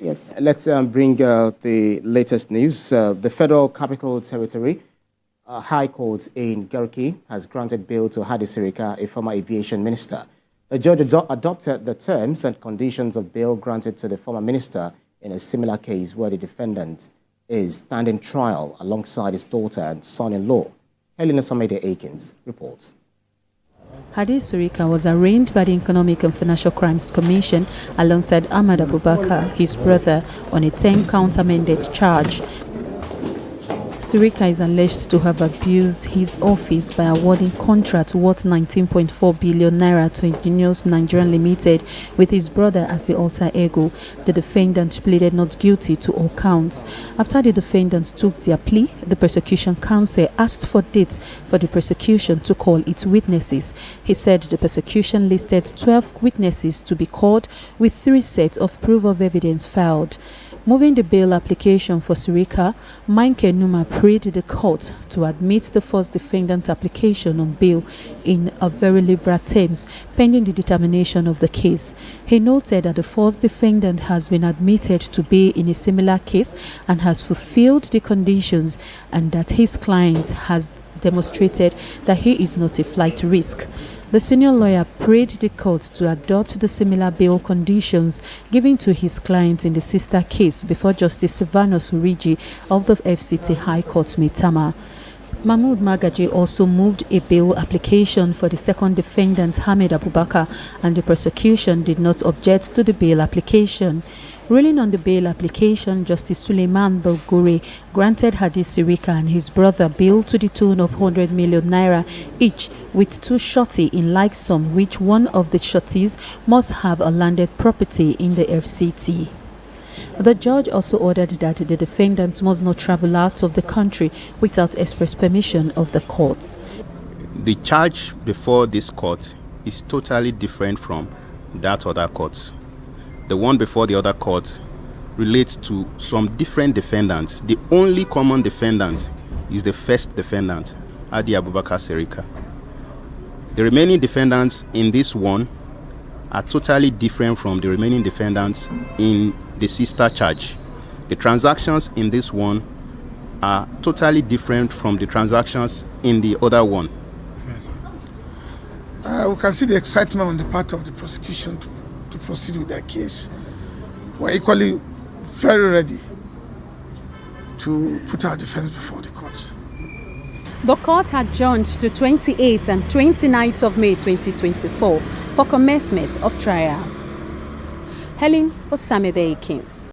Yes. Let's bring the latest news. The Federal Capital Territory High Court in Garki has granted bail to Hadi Sirika, a former aviation minister. The judge adopted the terms and conditions of bail granted to the former minister in a similar case where the defendant is standing trial alongside his daughter and son-in-law. Helena Samede Akins reports. Hadi Sirika was arraigned by the Economic and Financial Crimes Commission alongside Ahmad Abubakar, his brother, on a 10-count amended charge. Sirika is alleged to have abused his office by awarding contracts worth 19.4 billion naira to Engineers Nigeria Limited with his brother as the alter ego. The defendant pleaded not guilty to all counts. After the defendant took their plea, the prosecution counsel asked for dates for the prosecution to call its witnesses. He said the prosecution listed 12 witnesses to be called with 3 sets of proof of evidence filed. Moving the bail application for Sirika, Mike Numa prayed the court to admit the first defendant application on bail in a very liberal terms, pending the determination of the case. He noted that the first defendant has been admitted to bail in a similar case and has fulfilled the conditions, and that his client has demonstrated that he is not a flight risk. The senior lawyer prayed the court to adopt the similar bail conditions given to his client in the sister case before Justice Silvanus Urigi of the FCT High Court Maitama. Mahmoud Magaji also moved a bail application for the second defendant, Hamid Abubakar, and the prosecution did not object to the bail application. Ruling on the bail application, Justice Suleiman Belgore granted Hadi Sirika and his brother bail to the tune of 100 million naira each, with 2 surety in like sum, which one of the sureties must have a landed property in the FCT. The judge also ordered that the defendants must not travel out of the country without express permission of the courts. The charge before this court is totally different from that other court. The one before the other court relates to some different defendants. The only common defendant is the first defendant, Hadi Abubakar Sirika. The remaining defendants in this one are totally different from the remaining defendants in the sister charge. The transactions in this one are totally different from the transactions in the other one. Yes. We can see the excitement on the part of the prosecution to proceed with their case. We're equally very ready to put our defense before the courts. The court adjourned to 28th and 29th of May 2024 for commencement of trial. Helen Osamide Akins.